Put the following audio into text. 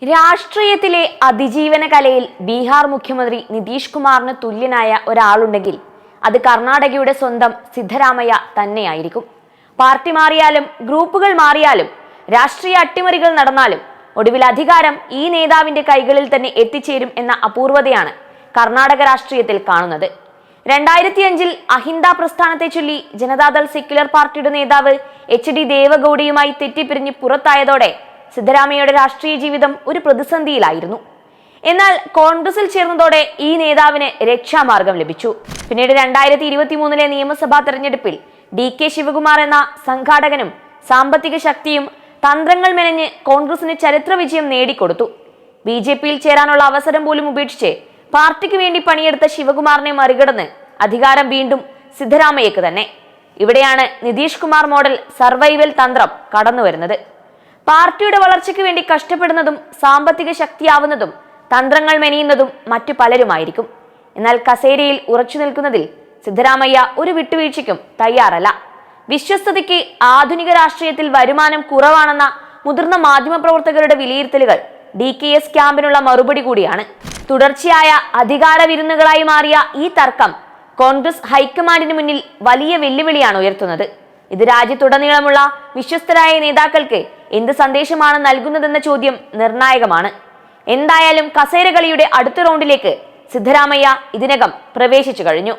രാഷ്ട്രീയത്തിലെ അതിജീവന കലയിൽ ബീഹാർ മുഖ്യമന്ത്രി നിതീഷ് കുമാറിന് തുല്യനായ ഒരാളുണ്ടെങ്കിൽ അത് കർണാടകയുടെ സ്വന്തം സിദ്ധരാമയ്യ തന്നെയായിരിക്കും. പാർട്ടി മാറിയാലും ഗ്രൂപ്പുകൾ മാറിയാലും രാഷ്ട്രീയ അട്ടിമറികൾ നടന്നാലും ഒടുവിൽ അധികാരം ഈ നേതാവിന്റെ കൈകളിൽ തന്നെ എത്തിച്ചേരും എന്ന അപൂർവതയാണ് കർണാടക രാഷ്ട്രീയത്തിൽ കാണുന്നത്. 2005 അഹിന്ദ പ്രസ്ഥാനത്തെ ചൊല്ലി ജനതാദൾ സെക്യുലർ പാർട്ടിയുടെ നേതാവ് HD ദേവഗൌഡയുമായി തെറ്റിപ്പിരിഞ്ഞ് പുറത്തായതോടെ സിദ്ധരാമയ്യയുടെ രാഷ്ട്രീയ ജീവിതം ഒരു പ്രതിസന്ധിയിലായിരുന്നു. എന്നാൽ കോൺഗ്രസിൽ ചേർന്നതോടെ ഈ നേതാവിന് രക്ഷാമാർഗം ലഭിച്ചു. പിന്നീട് 2023 നിയമസഭാ തെരഞ്ഞെടുപ്പിൽ DK ശിവകുമാർ എന്ന സംഘാടകനും സാമ്പത്തിക ശക്തിയും തന്ത്രങ്ങൾ മെനഞ്ഞ് കോൺഗ്രസിന് ചരിത്ര വിജയം നേടിക്കൊടുത്തു. BJPയിൽ ചേരാനുള്ള അവസരം പോലും ഉപേക്ഷിച്ച് പാർട്ടിക്ക് വേണ്ടി പണിയെടുത്ത ശിവകുമാറിനെ മറികടന്ന് അധികാരം വീണ്ടും സിദ്ധരാമയ്യക്ക് തന്നെ. ഇവിടെയാണ് നിതീഷ് കുമാർ മോഡൽ സർവൈവൽ തന്ത്രം കടന്നു വരുന്നത്. പാർട്ടിയുടെ വളർച്ചയ്ക്ക് വേണ്ടി കഷ്ടപ്പെടുന്നതും സാമ്പത്തിക ശക്തിയാവുന്നതും തന്ത്രങ്ങൾ മെനയുന്നതും മറ്റു പലരുമായിരിക്കും. എന്നാൽ കസേരയിൽ ഉറച്ചു നിൽക്കുന്നതിൽ സിദ്ധരാമയ്യ ഒരു വിട്ടുവീഴ്ചയ്ക്കും തയ്യാറല്ല. വിശ്വസ്തതയ്ക്ക് ആധുനിക രാഷ്ട്രീയത്തിൽ വരുമാനം കുറവാണെന്ന മുതിർന്ന മാധ്യമപ്രവർത്തകരുടെ വിലയിരുത്തലുകൾ DKS ക്യാമ്പിനുള്ള മറുപടി കൂടിയാണ്. തുടർച്ചയായ അധികാര വിരുന്നുകളായി മാറിയ ഈ തർക്കം കോൺഗ്രസ് ഹൈക്കമാൻഡിന് മുന്നിൽ വലിയ വെല്ലുവിളിയാണ് ഉയർത്തുന്നത്. ഇത് രാജ്യത്തുടനീളമുള്ള വിശ്വസ്തരായ നേതാക്കൾക്ക് എന്ത് സന്ദേശമാണ് നൽകുന്നതെന്ന ചോദ്യം നിർണായകമാണ്. എന്തായാലും കസേരകളിയുടെ അടുത്ത റൗണ്ടിലേക്ക് സിദ്ധരാമയ്യ ഇതിനകം പ്രവേശിച്ചു കഴിഞ്ഞു.